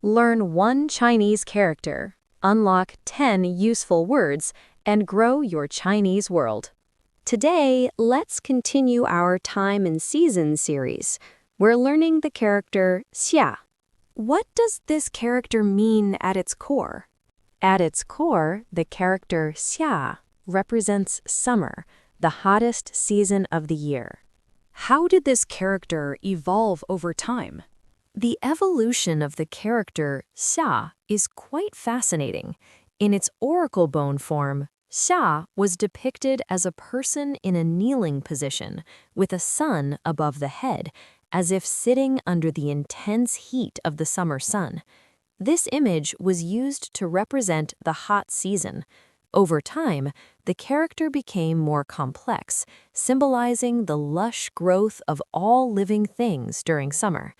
Learn one Chinese character, unlock 10 useful words, and grow your Chinese world. Today, let's continue our Time and Season series. We're learning the character xia. What does this character mean at its core? At its core, the character xia represents summer, the hottest season of the year. How did this character evolve over time? The evolution of the character xia is quite fascinating. In its oracle bone form, xia was depicted as a person in a kneeling position with a sun above the head, as if sitting under the intense heat of the summer sun. This image was used to represent the hot season. Over time, the character became more complex, symbolizing the lush growth of all living things during summer.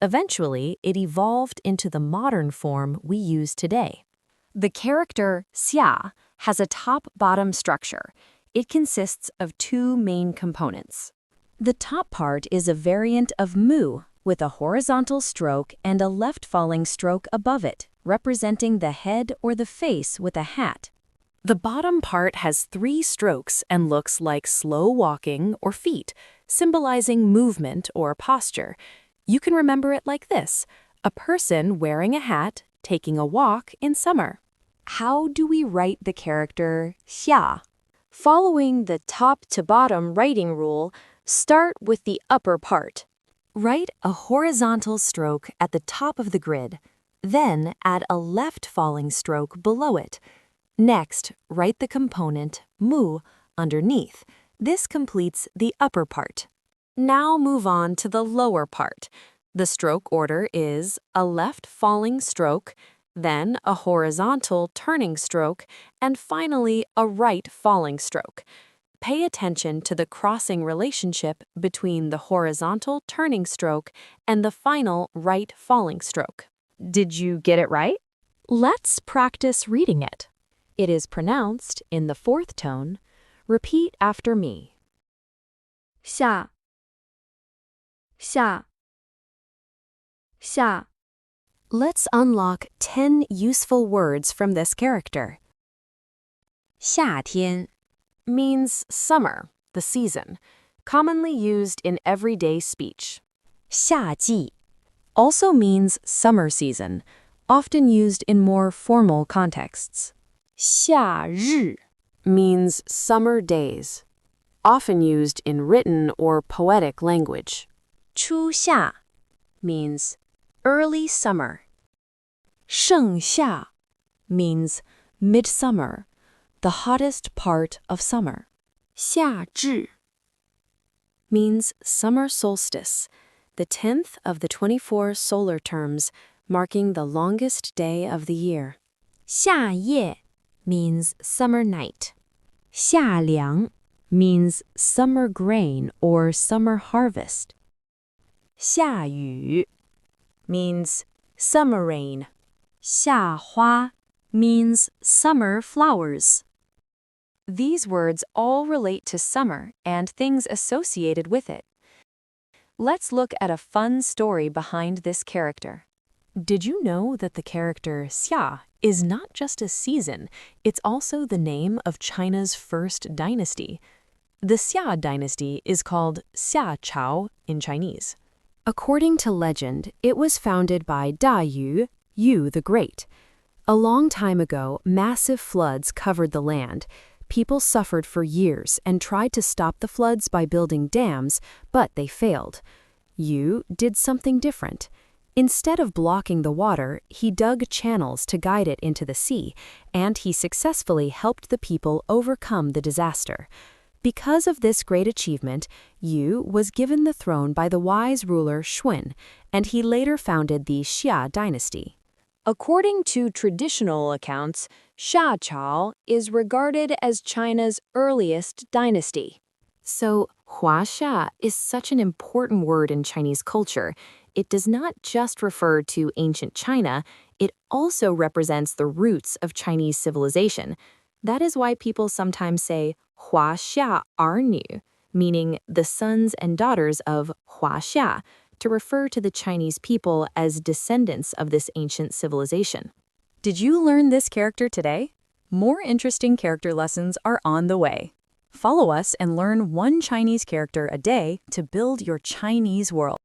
Eventually, it evolved into the modern form we use today. The character xia has a top-bottom structure. It consists of two main components. The top part is a variant of mu, with a horizontal stroke and a left-falling stroke above it, representing the head or the face with a hat. The bottom part has 3 strokes and looks like slow walking or feet, symbolizing movement or posture. You can remember it like this: a person wearing a hat, taking a walk in summer. How do we write the character xia? Following the top to bottom writing rule, start with the upper part. Write a horizontal stroke at the top of the grid, then add a left falling stroke below it. Next, write the component mu underneath. This completes the upper part. Now move on to the lower part. The stroke order is a left falling stroke, then a horizontal turning stroke, and finally a right falling stroke. Pay attention to the crossing relationship between the horizontal turning stroke and the final right falling stroke. Did you get it right? Let's practice reading it. It is pronounced in the 4th tone. Repeat after me. xia, xia, xia. Let's unlock 10 useful words from this character. 夏天 means summer, the season, commonly used in everyday speech. 夏季 also means summer season, often used in more formal contexts. 夏日 means summer days, often used in written or poetic language. 初夏 means early summer. 盛夏 means midsummer, the hottest part of summer. 夏至 means summer solstice, the 10th of the 24 solar terms, marking the longest day of the year. 夏夜 means summer night. 夏粮 means summer grain or summer harvest. 夏雨 means summer rain. 夏花 means summer flowers. These words all relate to summer and things associated with it. Let's look at a fun story behind this character. Did you know that the character xia is not just a season, it's also the name of China's first dynasty? The Xia dynasty is called Xia Chao in Chinese. According to legend, it was founded by Da Yu, Yu the Great. A long time ago, massive floods covered the land. People suffered for years and tried to stop the floods by building dams, but they failed. Yu did something different. Instead of blocking the water, he dug channels to guide it into the sea, and he successfully helped the people overcome the disaster. Because of this great achievement, Yu was given the throne by the wise ruler Shun, and he later founded the Xia dynasty. According to traditional accounts, Xia Chao is regarded as China's earliest dynasty. So, Huaxia is such an important word in Chinese culture. It does not just refer to ancient China, it also represents the roots of Chinese civilization. That is why people sometimes say Huaxia er nu, meaning the sons and daughters of Huaxia, to refer to the Chinese people as descendants of this ancient civilization. Did you learn this character today? More interesting character lessons are on the way. Follow us and learn one Chinese character a day to build your Chinese world.